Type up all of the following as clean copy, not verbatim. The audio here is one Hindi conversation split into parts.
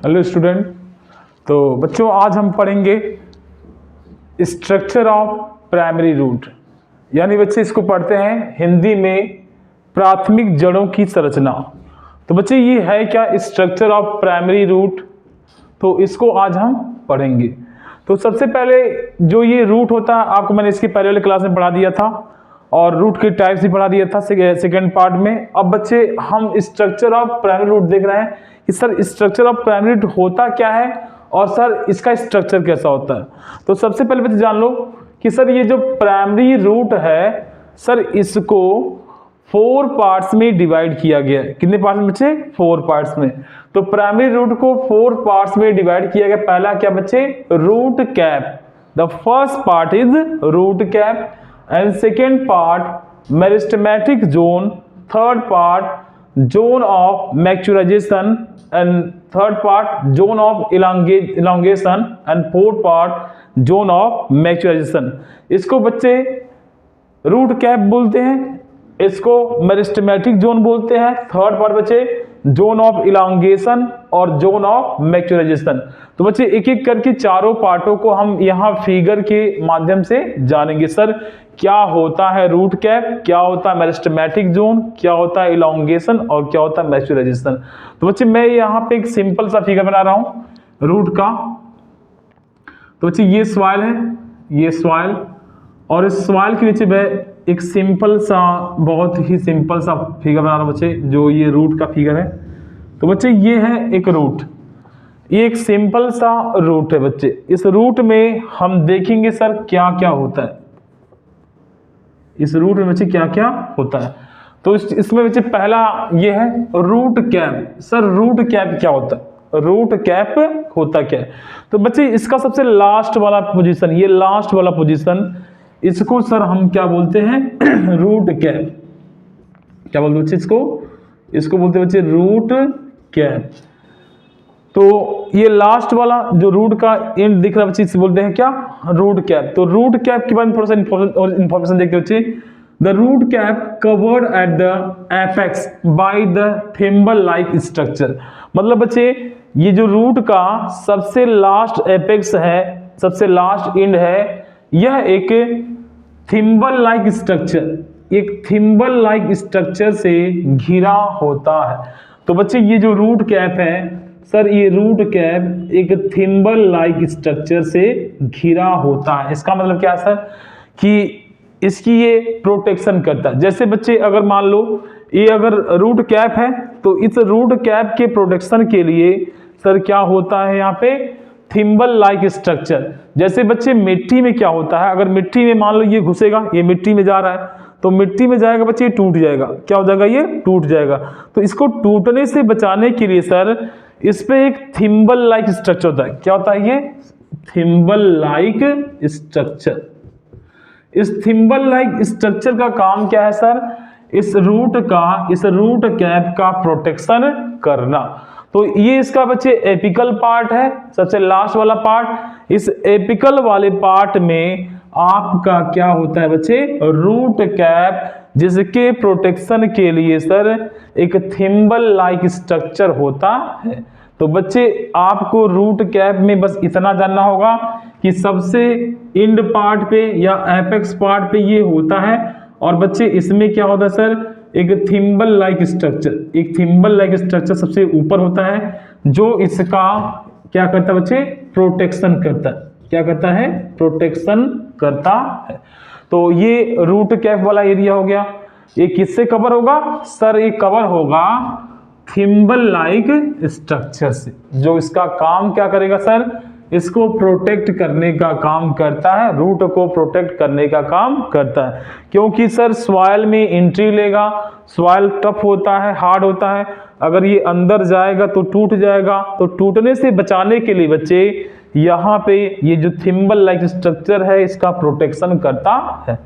Hello student. तो बच्चों आज हम पढ़ेंगे स्ट्रक्चर ऑफ प्राइमरी रूट, यानी बच्चे इसको पढ़ते हैं हिंदी में प्राथमिक जड़ों की संरचना। तो बच्चे ये है क्या स्ट्रक्चर ऑफ प्राइमरी रूट, तो इसको आज हम पढ़ेंगे। तो सबसे पहले जो ये रूट होता है आपको मैंने इसके पहले वाले क्लास में पढ़ा दिया था और रूट के टाइप्स भी पढ़ा दिया था सेकेंड पार्ट में। अब बच्चे हम स्ट्रक्चर ऑफ प्राइमरी रूट देख रहे हैं कि sir structure of primary root होता क्या है और सर इसका स्ट्रक्चर कैसा होता है। तो सबसे पहले बच्चे जान लो कि सर ये जो प्राइमरी रूट है सर इसको 4 पार्ट्स में डिवाइड किया गया है। कितने पार्ट्स में बच्चे? 4 पार्ट्स में। तो प्राइमरी रूट को 4 पार्ट्स में डिवाइड किया गया। पहला क्या बच्चे? Root cap. The first part is root cap and second part meristematic zone, third part zone of maturisation and third part zone of elongation and fourth part zone of maturisation. इसको बच्चे रूट कैप बोलते हैं, इसको मेरिस्टेमेटिक जोन बोलते हैं, थर्ड पार्ट बच्चे जोन ऑफ इलांगेशन और जोन ऑफ मैक्चुराइजेशन। तो बच्चे एक एक करके चारों पार्टों को हम यहाँ फिगर के माध्यम से जानेंगे। सर क्या होता है रूट कैप, क्या होता है मेरिस्टेमेटिक जोन, क्या होता है इलांगेशन और क्या होता है मैक्चुराइजेशन। तो बच्चे मैं यहाँ पे एक सिंपल सा फिगर बना रहा हूँ रूट का। तो बच्चे ये सॉइल है, ये सॉइल, और इस सॉइल के नीचे मैं एक सिंपल सा, बहुत ही सिंपल सा फिगर बना रहा हूं बच्चे, जो ये रूट का फिगर है। तो बच्चे ये है एक रूट, ये एक सिंपल सा रूट है बच्चे। इस रूट में हम देखेंगे सर क्या क्या होता है, इस रूट में बच्चे क्या क्या होता है। तो इसमें बच्चे पहला ये है root cap. Sir root cap क्या होता है, रूट कैप होता क्या है? तो बच्चे इसका सबसे लास्ट वाला पोजीशन, ये लास्ट वाला पोजीशन, इसको सर हम क्या बोलते हैं? Root cap. क्या बोलते बच्चे इसको? इसको बोलते हैं बच्चे रूट कैप। तो ये लास्ट वाला जो रूट का एंड दिख रहा है बच्चे, इसे बोलते हैं क्या? Root cap. तो रूट कैप के बारे में थोड़ा सा इंफॉर्मेशन देखते बच्चे। The root cap covered at the apex by the thimble like structure. मतलब बच्चे ये जो रूट का सबसे लास्ट एपेक्स है, सबसे लास्ट एंड है, यह एक थिम्बल लाइक स्ट्रक्चर, एक थिम्बल लाइक स्ट्रक्चर से घिरा होता है। तो बच्चे ये जो रूट कैप है सर, ये रूट कैप एक थिम्बल लाइक स्ट्रक्चर से घिरा होता है। इसका मतलब क्या है सर कि इसकी ये प्रोटेक्शन करता है। जैसे बच्चे अगर मान लो ये अगर रूट कैप है तो इस रूट कैप के प्रोटेक्शन के लिए सर क्या होता है यहाँ पे? Thimble like structure. जैसे बच्चे मिट्टी में क्या होता है, अगर मिट्टी में मान लो ये घुसेगा, ये मिट्टी में जा रहा है, तो मिट्टी में जाएगा बच्चे ये टूट जाएगा। क्या हो जाएगा? ये टूट जाएगा। तो इसको टूटने से बचाने के लिए सर इस पे एक थिम्बल लाइक स्ट्रक्चर होता है। क्या होता है ये? Thimble like structure. इस थिम्बल लाइक स्ट्रक्चर का काम क्या है सर? इस रूट कैप का प्रोटेक्शन करना। तो ये इसका बच्चे एपिकल पार्ट है, सबसे लास्ट वाला पार्ट। इस एपिकल वाले पार्ट में आपका क्या होता है बच्चे? रूट कैप, जिसके प्रोटेक्शन के लिए सर एक थिम्बल लाइक स्ट्रक्चर होता है। तो बच्चे आपको रूट कैप में बस इतना जानना होगा कि सबसे एंड पार्ट पे या एपेक्स पार्ट पे ये होता है, और बच्चे इसमें क्या होता है सर? एक थिम्बल लाइक स्ट्रक्चर, एक थिम्बल लाइक स्ट्रक्चर सबसे ऊपर होता है जो इसका क्या करता है बच्चे? प्रोटेक्शन करता है। क्या करता है? प्रोटेक्शन करता है। तो ये रूट कैप वाला एरिया हो गया। ये किससे कवर होगा सर? ये कवर होगा थिम्बल लाइक स्ट्रक्चर से, जो इसका काम क्या करेगा सर? इसको प्रोटेक्ट करने का काम करता है, रूट को प्रोटेक्ट करने का काम करता है। क्योंकि सर सॉइल में एंट्री लेगा, सॉइल टफ होता है, हार्ड होता है, अगर ये अंदर जाएगा तो टूट जाएगा। तो टूटने से बचाने के लिए बच्चे यहाँ पे ये जो थिम्बल लाइक स्ट्रक्चर है इसका प्रोटेक्शन करता है।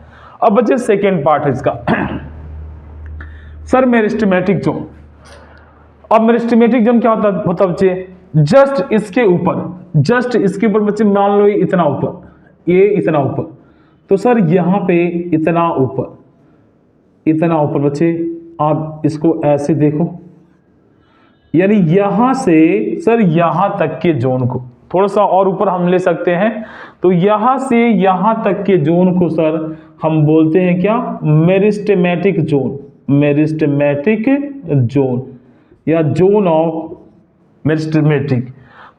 अब बच्चे सेकेंड पार्ट है इसका सर मेरिस्टेमेटिक जोन। अब मेरिस्टेमेटिक जोन क्या होता बच्चे? जस्ट इसके ऊपर बच्चे मान लो ये इतना ऊपर, ये इतना ऊपर, तो सर यहाँ पे इतना ऊपर बच्चे आप इसको ऐसे देखो, यानी यहां से सर यहां तक के जोन को, थोड़ा सा और ऊपर हम ले सकते हैं, तो यहां से यहां तक के जोन को सर हम बोलते हैं क्या, मेरिस्टेमेटिक जोन, मेरिस्टेमेटिक जोन या जोन ऑफ मेरिस्टेमेटिक।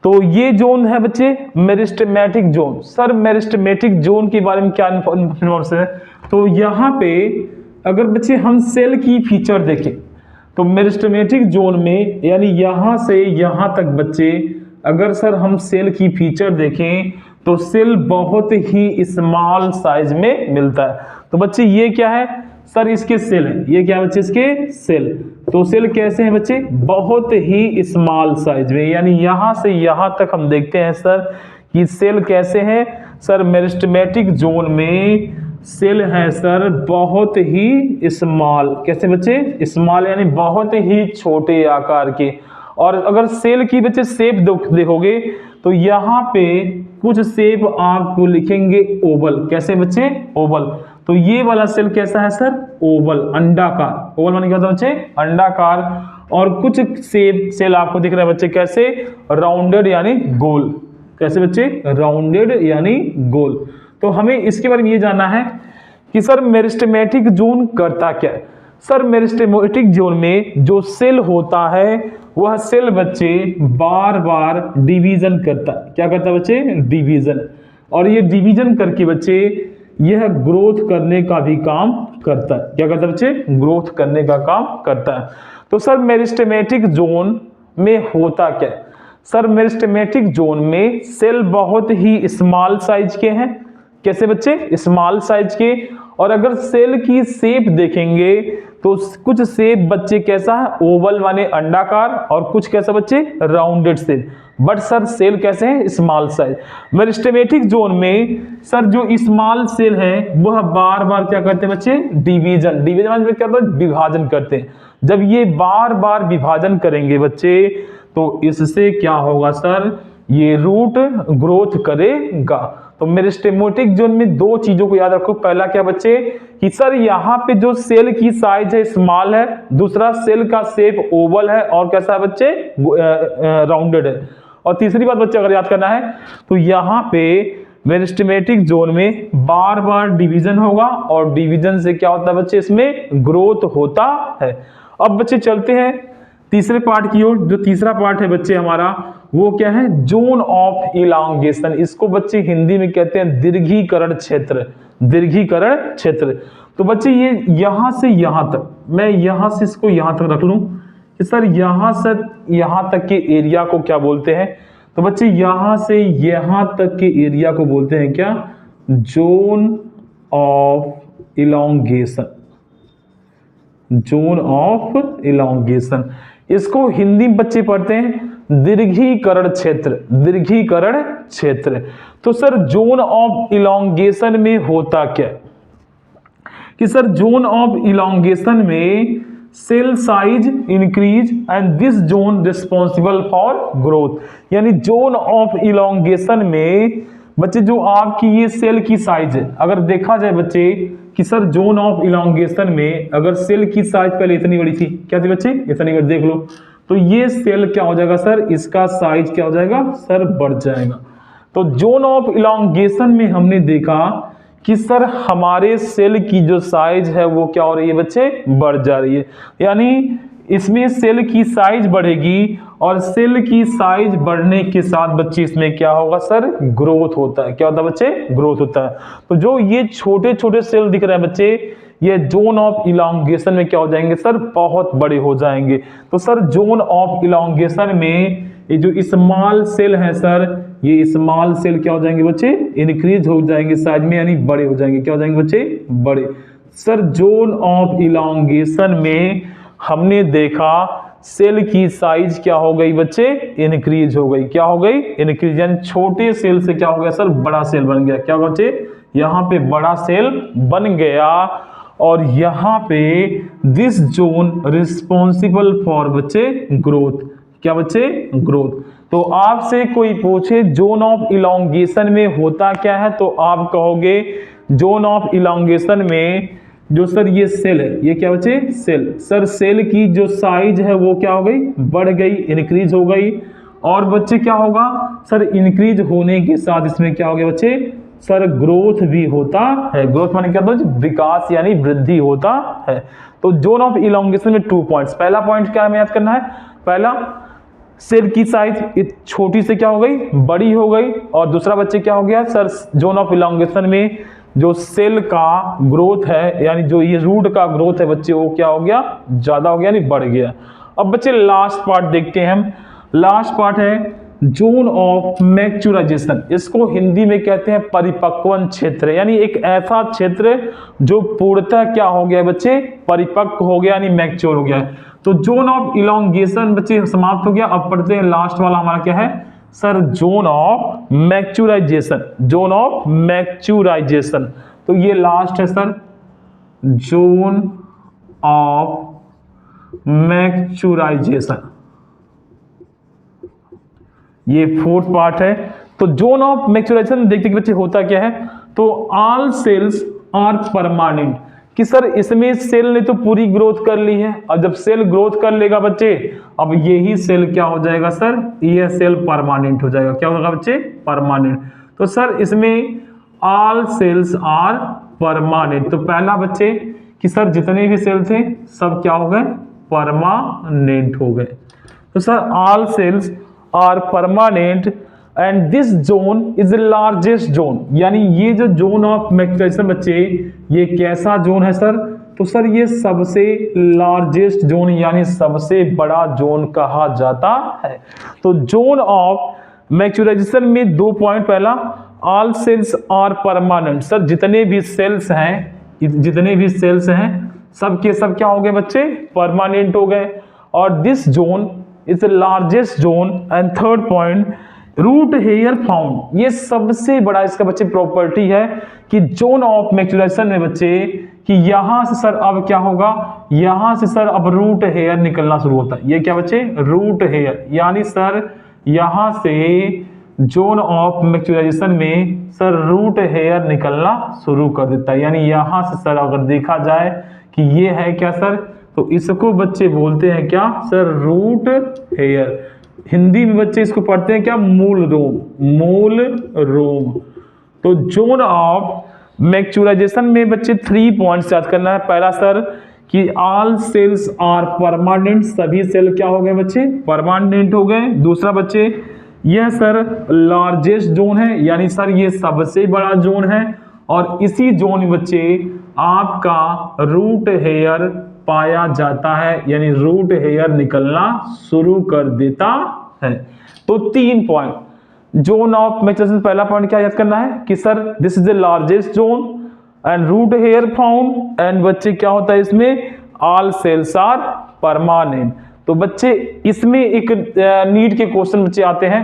तो ये जोन है बच्चे meristematic zone. Sir meristematic zone के बारे में क्या इन्फॉर्मेशन है, तो यहाँ पे अगर बच्चे हम सेल की फीचर देखें तो मेरिस्टेमेटिक जोन में यानी यहां से यहां तक बच्चे अगर सर हम सेल की फीचर देखें तो सेल बहुत ही स्मॉल साइज में मिलता है। तो बच्चे ये क्या है सर, इसके सेल है, ये क्या है बच्चे इसके सेल। तो सेल कैसे हैं बच्चे, बहुत ही स्मॉल साइज में, यानी यहां से यहां तक हम देखते हैं सर कि सेल कैसे हैं सर, मेरिस्टेमेटिक जोन में सेल है सर बहुत ही स्मॉल। कैसे बच्चे, स्मॉल यानी बहुत ही छोटे आकार के। और अगर सेल की बच्चे शेप देखोगे तो यहाँ पे कुछ शेप आपको लिखेंगे ओवल। कैसे बच्चे, ओवल। तो ये वाला सेल कैसा है सर, ओवल, अंडाकार। ओवल माने क्या होता है बच्चे, अंडाकार। और कुछ सेल आपको दिख रहा है बच्चे कैसे, राउंडेड यानी गोल। कैसे बच्चे, राउंडेड यानी गोल। तो हमें इसके बारे में ये जानना है कि सर मेरिस्टेमेटिक जोन करता क्या है। सर मेरिस्टेमेटिक जोन में जो सेल होता है वह सेल बच्चे बार बार डिवीजन करता है। क्या करता है बच्चे, डिवीजन। और ये डिवीजन करके बच्चे यह ग्रोथ करने का भी काम करता है। क्या करता है बच्चे, ग्रोथ करने का काम करता है। तो सर मेरिस्टेमेटिक जोन में होता क्या है, सर मेरिस्टेमेटिक जोन में सेल बहुत ही स्मॉल साइज के हैं। कैसे बच्चे, स्मॉल साइज के। और अगर सेल की शेप देखेंगे तो कुछ शेप बच्चे कैसा है, ओवल माने अंडाकार, और कुछ कैसा बच्चे, rounded cell. But sir cell कैसे हैं, स्मॉल साइज। मेरिस्टेमेटिक जोन में सर जो स्मॉल सेल है वह बार बार क्या करते हैं बच्चे, डिवीजन। डिवीजन में क्या होता है, विभाजन करते हैं। जब ये बार बार विभाजन करेंगे बच्चे तो इससे क्या होगा सर, ये रूट ग्रोथ करेगा। तो मेरिस्टेमेटिक जोन में दो चीजों को याद रखो। पहला क्या बच्चे कि सर यहाँ पे जो सेल की साइज है स्मॉल है, दूसरा सेल का शेप ओवल है, और कैसा है बच्चे, राउंडेड है। और तीसरी बात बच्चे अगर याद करना है तो यहाँ पे मेरिस्टेमेटिक जोन में बार बार डिवीजन होगा, और डिवीजन से क्या होता है बच्चे, इसमें ग्रोथ होता है। अब बच्चे चलते हैं तीसरे पार्ट की ओर। जो तीसरा पार्ट है बच्चे हमारा वो क्या है, जोन ऑफ इलांगेशन। इसको बच्चे हिंदी में कहते हैं दीर्घीकरण क्षेत्र, दीर्घीकरण क्षेत्र। तो बच्चे ये यहां से यहां तक, मैं यहां से इसको यहां तक रख लूं कि सर यहां से यहां तक के एरिया को क्या बोलते हैं, तो बच्चे यहां से यहां तक के एरिया को बोलते हैं क्या, zone of elongation, zone of elongation. इसको हिंदी में बच्चे पढ़ते हैं दीर्घीकरण क्षेत्र, दीर्घीकरण क्षेत्र। तो सर जोन ऑफ इलांगेशन में होता क्या कि सर जोन ऑफ इलांगेशन में cell size increase and this zone responsible for growth. यानी जोन ऑफ इलांगेशन में बच्चे जो आपकी ये सेल की साइज है, अगर देखा जाए बच्चे कि सर जोन ऑफ इलांगेशन में अगर सेल की साइज पहले इतनी बड़ी थी, क्या थी बच्चे, इतनी बड़ी, देख लो, तो ये सेल क्या हो जाएगा सर, इसका साइज क्या हो जाएगा सर, बढ़ जाएगा। तो जोन ऑफ इलांगेशन में हमने देखा कि सर हमारे सेल की जो साइज है वो क्या हो रही है बच्चे, बढ़ जा रही है। यानी इसमें सेल की साइज बढ़ेगी, और सेल की साइज बढ़ने के साथ बच्चे इसमें क्या होगा सर, ग्रोथ होता है। क्या होता है बच्चे, ग्रोथ होता है। तो जो ये छोटे छोटे सेल दिख रहे हैं बच्चे, ये जोन ऑफ इलांगेशन में क्या हो जाएंगे सर, बहुत बड़े हो जाएंगे। तो सर जोन ऑफ इलांगेशन में ये जो स्मॉल सेल है सर, ये स्मॉल सेल क्या हो जाएंगे बच्चे, इंक्रीज हो जाएंगे साइज में, यानी बड़े हो जाएंगे। क्या हो जाएंगे बच्चे, बड़े। सर जोन ऑफ इलांगेशन में हमने देखा सेल की साइज क्या हो गई बच्चे, इंक्रीज हो गई। क्या हो गई, इंक्रीज। यानी छोटे सेल से क्या हो गया सर, बड़ा सेल बन गया। क्या बच्चे, यहाँ पे बड़ा सेल बन गया। और यहाँ पे दिस जोन रिस्पॉन्सिबल फॉर बच्चे ग्रोथ। क्या बच्चे, ग्रोथ। तो आपसे कोई पूछे जोन ऑफ इलांगेशन में होता क्या है, तो आप कहोगे जोन ऑफ इलांगेशन में जो सर ये सेल है, ये क्या बच्चे सेल, सर सेल की जो साइज है वो क्या हो गई, बढ़ गई, इंक्रीज हो गई। और बच्चे क्या होगा सर, इंक्रीज होने के साथ इसमें क्या हो गया बच्चे, सर ग्रोथ भी होता है। ग्रोथ माने क्या होता है, विकास यानी वृद्धि होता है। तो जोन ऑफ इलोंगेशन में 2 पॉइंट्स, पहला पॉइंट क्या हमें याद करना है, पहला सेल की साइज छोटी से क्या हो गई, बड़ी हो गई। और दूसरा बच्चे क्या हो गया सर, जोन ऑफ इलोंगेशन में जो सेल का ग्रोथ है यानी जो ये रूट का ग्रोथ है बच्चे, वो क्या हो गया, ज्यादा हो गया यानी बढ़ गया। अब बच्चे लास्ट पार्ट देखते हैं हम। लास्ट पार्ट है जोन ऑफ मैच्योराइजेशन, इसको हिंदी में कहते हैं परिपक्वन क्षेत्र, यानी एक ऐसा क्षेत्र जो पूर्णतः क्या हो गया बच्चे, परिपक्व हो गया यानी मैच्योर हो गया। तो जोन ऑफ इलोंगेशन बच्चे समाप्त हो गया। अब पढ़ते हैं लास्ट वाला हमारा क्या है sir, zone of maturisation, zone of maturisation. तो ये लास्ट है सर, जोन ऑफ मैच्योराइजेशन, ये 4th पार्ट है। तो जोन ऑफ मैच्योराइजेशन देखते कि बच्चे होता क्या है, तो ऑल सेल्स आर परमानेंट, कि सर इसमें सेल ने तो पूरी ग्रोथ कर ली है, और जब सेल ग्रोथ कर लेगा बच्चे, अब यही सेल क्या हो जाएगा सर, ये सेल परमानेंट हो जाएगा। क्या होगा बच्चे, परमानेंट। तो सर इसमें ऑल सेल्स आर परमानेंट, तो पहला बच्चे कि सर जितने भी सेल थे सब क्या हो गए, परमानेंट हो गए। तो sir all cells are permanent and this zone is the largest zone, यानी ये जो जोन ऑफ मैच्योराइजेशन बच्चे, ये कैसा जोन है सर, तो सर ये सबसे लार्जेस्ट जोन यानी सबसे बड़ा जोन कहा जाता है। तो जोन ऑफ मैच्योराइजेशन में 2 पॉइंट, पहला all cells are permanent, sir जितने भी सेल्स हैं, जितने भी सेल्स हैं सब के सब क्या हो गए बच्चे, परमानेंट हो गए। और this zone is the largest zone. And 3rd point root hair found, ये सबसे बड़ा इसका बच्चे प्रॉपर्टी है कि जोन ऑफ मैच्योराइजेशन में बच्चे कि यहां से सर अब क्या होगा, यहां से सर अब रूट हेयर निकलना शुरू होता है। ये क्या बच्चे, रूट हेयर, यानी सर यहां से जोन ऑफ मैच्योराइजेशन में सर रूट हेयर निकलना शुरू कर देता है। यानी यहां से सर अगर देखा जाए कि ये है क्या सर, तो इसको बच्चे बोलते हैं क्या सर, रूट हेयर। हिंदी में बच्चे इसको पढ़ते हैं क्या, मूल रोम, मूल रोम। तो जोन ऑफ मैच्योराइजेशन में बच्चे 3 पॉइंट्स याद करना है। पहला सर कि ऑल सेल्स आर परमानेंट, सभी सेल क्या हो गए बच्चे, परमानेंट हो गए। दूसरा बच्चे यह सर लार्जेस्ट जोन है, यानी सर ये सबसे बड़ा जोन है, और इसी जोन में बच्चे आपका रूट हेयर पाया जाता है, यानी रूट हेयर निकलना शुरू कर देता है। तो 3 पॉइंट जोन ऑफ मैच्योराइजेशन, पहला पॉइंट क्या याद करना है कि sir this is the largest zone and root hair found, and बच्चे क्या होता है इसमें, ऑल सेल्स आर परमानेंट। तो बच्चे इसमें एक नीट के क्वेश्चन बच्चे आते हैं,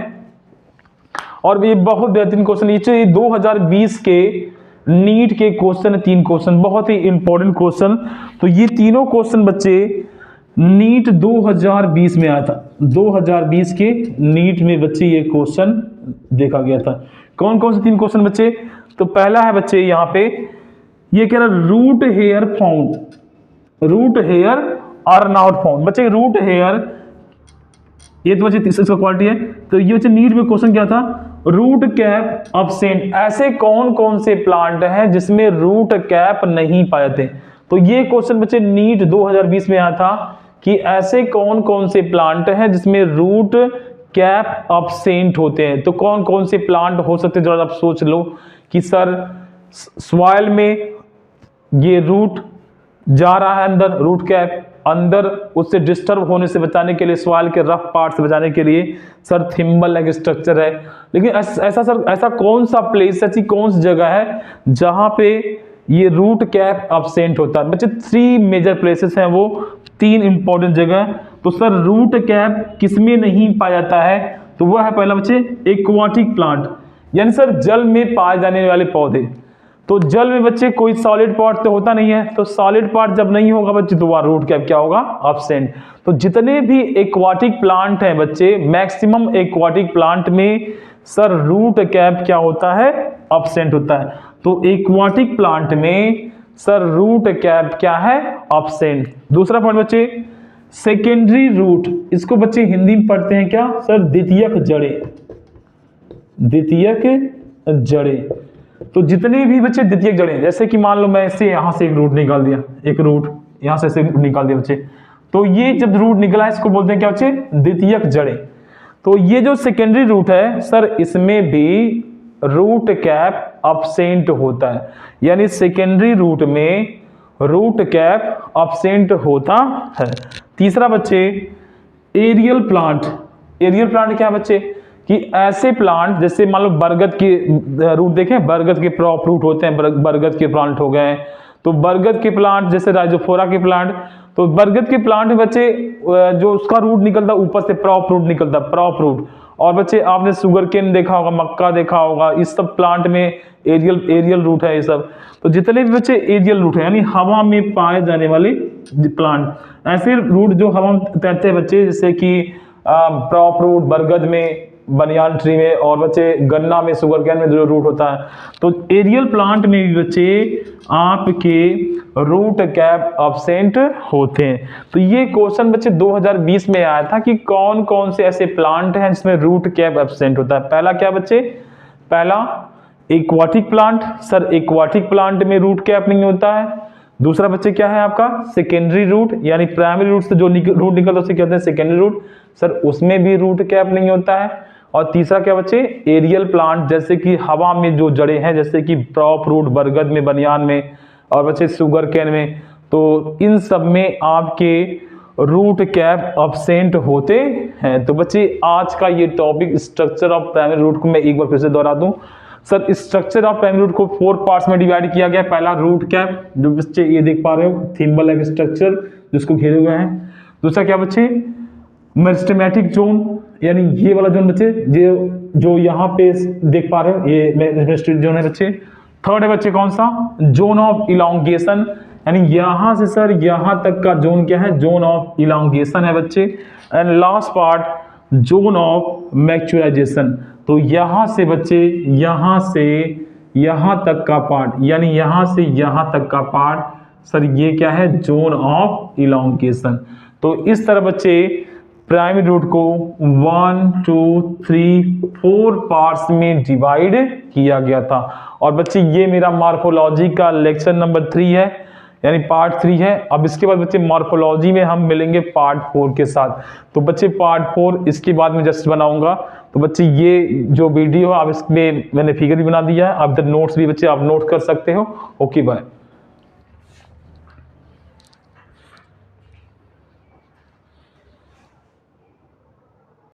और ये बहुत बेहतरीन क्वेश्चन, ये 2020 के नीट के क्वेश्चन, 3 क्वेश्चन बहुत ही इंपॉर्टेंट क्वेश्चन। तो ये तीनों क्वेश्चन बच्चे नीट 2020 में आया था, 2020 के नीट में बच्चे ये क्वेश्चन देखा गया था। कौन कौन से 3 क्वेश्चन बच्चे, तो पहला है बच्चे यहाँ पे ये कह रहा root hair found, root hair are not found. बच्चे रूट हेयर ये तो बच्चे तीसरा क्वालिटी है। तो ये बच्चे नीट में क्वेश्चन क्या था, रूट कैप अब्सेंट, ऐसे कौन कौन से प्लांट हैं जिसमें रूट कैप नहीं पाए थे। तो ये क्वेश्चन बच्चे नीट 2020 में आया था कि ऐसे कौन कौन से प्लांट हैं जिसमें रूट कैप अब्सेंट होते हैं। तो कौन कौन से प्लांट हो सकते हैं, जरा आप सोच लो कि सर सॉइल में ये रूट जा रहा है अंदर, रूट कैप अंदर, उससे डिस्टर्ब होने से बचाने के लिए, सॉइल के रफ पार्ट से बचाने के लिए सर थिम्बल लाइक स्ट्रक्चर है। लेकिन ऐसा सर ऐसा कौन सा प्लेस, ऐसी कौन सी जगह है जहां पे ये रूट कैप अब्सेंट होता है। बच्चे 3 मेजर प्लेसेस हैं, वो 3 इंपॉर्टेंट जगह। तो सर रूट कैप किसमें नहीं पाया जाता है, तो वह है पहला बच्चे एक्वाटिक प्लांट, यानी सर जल में पाए जाने वाले पौधे। तो जल में बच्चे कोई सॉलिड पार्ट तो होता नहीं है, तो सॉलिड पार्ट जब नहीं होगा बच्चे तो वह रूट कैप क्या होगा, अब्सेंट। तो जितने भी एक्वाटिक प्लांट हैं बच्चे, मैक्सिमम एक्वाटिक प्लांट में सर रूट कैप क्या होता है, अब्सेंट होता है। तो एक्वाटिक प्लांट में सर रूट कैप क्या है, एब्सेंट। दूसरा पॉइंट बच्चे, सेकेंडरी रूट, इसको बच्चे हिंदी में पढ़ते हैं क्या सर, द्वितीयक जड़ें, द्वितीयक जड़ें। तो जितने भी बच्चे द्वितीयक जड़ें, जैसे कि मान लो मैं इससे यहां से एक रूट निकाल दिया, एक रूट यहां से निकाल दिया बच्चे, तो ये जब रूट निकला इसको बोलते हैं क्या बच्चे, द्वितीयक जड़ें। तो ये जो सेकेंडरी रूट है सर, इसमें भी रूट कैप एब्सेंट होता है, यानी सेकेंडरी रूट में रूट कैप एब्सेंट होता है। तीसरा बच्चे, एरियल प्लांट। एरियल प्लांट क्या है बच्चे, कि ऐसे प्लांट जैसे मान लो बरगद के रूट देखें, बरगद के प्रॉप रूट होते हैं, बरगद के प्लांट हो गए, तो बरगद के प्लांट जैसे राइजोफोरा के प्लांट, तो बरगद के प्लांट में बच्चे जो उसका रूट निकलता है ऊपर से प्रॉप रूट निकलता है, प्रॉप रूट। और बच्चे आपने शुगर केन देखा होगा, मक्का देखा होगा, इस सब प्लांट में एरियल रूट है ये सब। तो जितने भी बच्चे एरियल रूट है यानी हवा में पाए जाने वाले प्लांट, ऐसे रूट जो हवा में तैरते हैं बच्चे, जैसे कि प्रॉप रूट बरगद में, बनियान ट्री में, और बच्चे गन्ना में, शुगर कैन में जो रूट होता है। तो एरियल प्लांट में भी बच्चे आपके रूट कैप एब्सेंट होते हैं। तो ये क्वेश्चन बच्चे 2020 में आया था कि कौन कौन से ऐसे प्लांट हैं जिसमें रूट कैप एब्सेंट होता है। पहला क्या बच्चे, पहला aquatic plant, sir aquatic plant में रूट कैप नहीं होता है। दूसरा बच्चे क्या है आपका, सेकेंडरी रूट, यानी प्राइमरी रूट से जो रूट निकलता है उसे कहते हैं सेकेंडरी रूट, सर उसमें भी रूट कैप नहीं होता है। और तीसरा क्या बच्चे, एरियल प्लांट, जैसे कि हवा में जो जड़ें हैं, जैसे कि प्रॉप रूट बरगद में, बनियान में, और बच्चे शुगर कैन में, तो इन सब में आपके रूट कैप एब्सेंट होते हैं। तो बच्चे आज का ये topic structure of primary root को मैं एक बार फिर से दोहरा दूं। Sir structure of primary root को 4 पार्ट्स में डिवाइड किया गया। पहला रूट कैप, जो बच्चे ये देख पा रहे हो, थिम्बल लाइक स्ट्रक्चर जिसको घेरे हुए हैं। दूसरा क्या बच्चे, मेरिस्टेमेटिक जोन, यानी ये वाला जोन बच्चे जो यहाँ पे देख पा रहे हो, ये मेरिस्टेमेटिक जोन है बच्चे। थर्ड है बच्चे कौन सा, जोन ऑफ इलांगेशन, यानी यहां से सर यहां तक का जोन क्या है, जोन ऑफ इलांगेशन है बच्चे। And last part zone of maturisation, तो यहां से बच्चे यहां से यहां तक का पार्ट, यानी यहां से यहां तक का पार्ट सर ये क्या है, जोन ऑफ इलांगेशन। तो इस तरह बच्चे प्राइमरी रूट को 1 2 3 4 पार्ट्स में डिवाइड किया गया था। और बच्चे ये मेरा मॉर्फोलॉजी का लेक्चर नंबर 3 है, यानी पार्ट 3 है। अब इसके बाद बच्चे मॉर्फोलॉजी में हम मिलेंगे पार्ट 4 के साथ। तो बच्चे पार्ट 4 इसके बाद में जस्ट बनाऊंगा। तो बच्चे ये जो वीडियो आप इसमें मैंने फिगर भी बना दिया है, आप इधर नोट्स भी बच्चे आप नोट कर सकते हो। Okay bye.